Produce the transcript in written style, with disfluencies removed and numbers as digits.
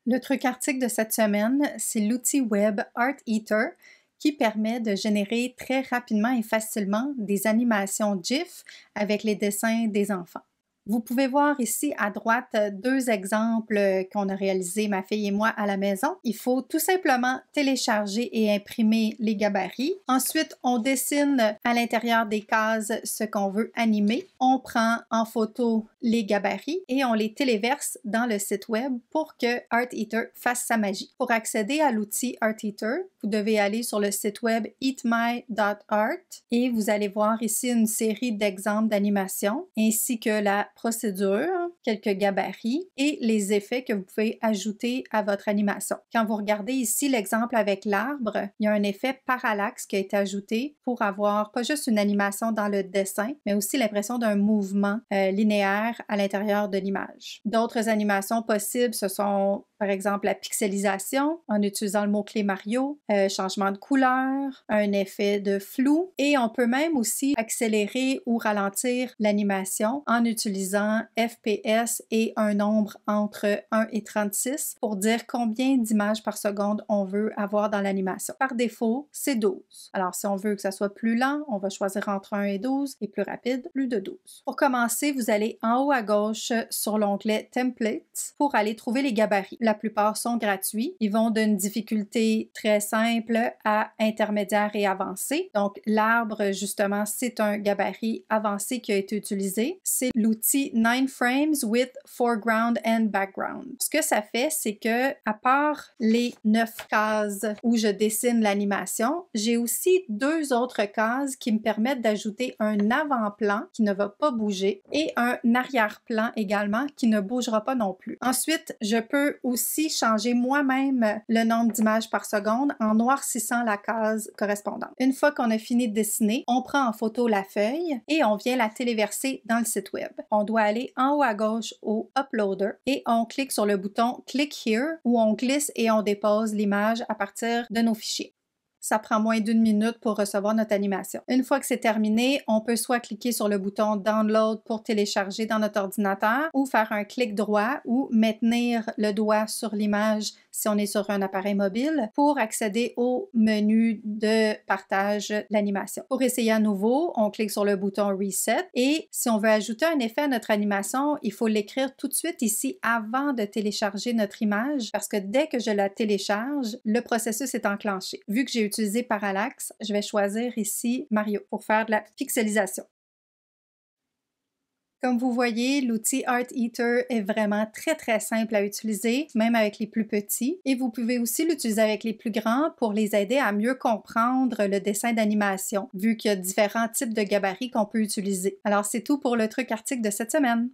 Le truc article de cette semaine, c'est l'outil web Art Eater qui permet de générer très rapidement et facilement des animations GIF avec les dessins des enfants. Vous pouvez voir ici à droite deux exemples qu'on a réalisés, ma fille et moi, à la maison. Il faut tout simplement télécharger et imprimer les gabarits. Ensuite, on dessine à l'intérieur des cases ce qu'on veut animer. On prend en photo les gabarits et on les téléverse dans le site web pour que Art Eater fasse sa magie. Pour accéder à l'outil Art Eater, vous devez aller sur le site web eatmy.art et vous allez voir ici une série d'exemples d'animation ainsi que la procédure, quelques gabarits et les effets que vous pouvez ajouter à votre animation. Quand vous regardez ici l'exemple avec l'arbre, il y a un effet parallaxe qui a été ajouté pour avoir pas juste une animation dans le dessin, mais aussi l'impression d'un mouvement linéaire à l'intérieur de l'image. D'autres animations possibles, ce sont par exemple la pixelisation en utilisant le mot-clé Mario, changement de couleur, un effet de flou et on peut même aussi accélérer ou ralentir l'animation en utilisant FPS et un nombre entre 1 et 36 pour dire combien d'images par seconde on veut avoir dans l'animation. Par défaut, c'est 12. Alors si on veut que ça soit plus lent, on va choisir entre 1 et 12 et plus rapide, plus de 12. Pour commencer, vous allez en haut à gauche sur l'onglet Templates pour aller trouver les gabarits. La plupart sont gratuits. Ils vont d'une difficulté très simple à intermédiaire et avancée. Donc, l'arbre, justement, c'est un gabarit avancé qui a été utilisé. C'est l'outil 9 Frames with Foreground and Background. Ce que ça fait, c'est que, à part les 9 cases où je dessine l'animation, j'ai aussi deux autres cases qui me permettent d'ajouter un avant-plan qui ne va pas bouger et un arrière-plan également qui ne bougera pas non plus. Ensuite, je peux aussi changer moi-même le nombre d'images par seconde en noircissant la case correspondante. Une fois qu'on a fini de dessiner, on prend en photo la feuille et on vient la téléverser dans le site web. On doit aller en haut à gauche au Uploader et on clique sur le bouton Click Here où on glisse et on dépose l'image à partir de nos fichiers. Ça prend moins d'1 minute pour recevoir notre animation. Une fois que c'est terminé, on peut soit cliquer sur le bouton Download pour télécharger dans notre ordinateur ou faire un clic droit ou maintenir le doigt sur l'image si on est sur un appareil mobile pour accéder au menu de partage de l'animation. Pour essayer à nouveau, on clique sur le bouton Reset et si on veut ajouter un effet à notre animation, il faut l'écrire tout de suite ici avant de télécharger notre image parce que dès que je la télécharge, le processus est enclenché. Vu que j'ai utilisé Parallax, je vais choisir ici Mario pour faire de la pixelisation. Comme vous voyez, l'outil Art Eater est vraiment très simple à utiliser, même avec les plus petits. Et vous pouvez aussi l'utiliser avec les plus grands pour les aider à mieux comprendre le dessin d'animation, vu qu'il y a différents types de gabarits qu'on peut utiliser. Alors c'est tout pour le truc article de cette semaine.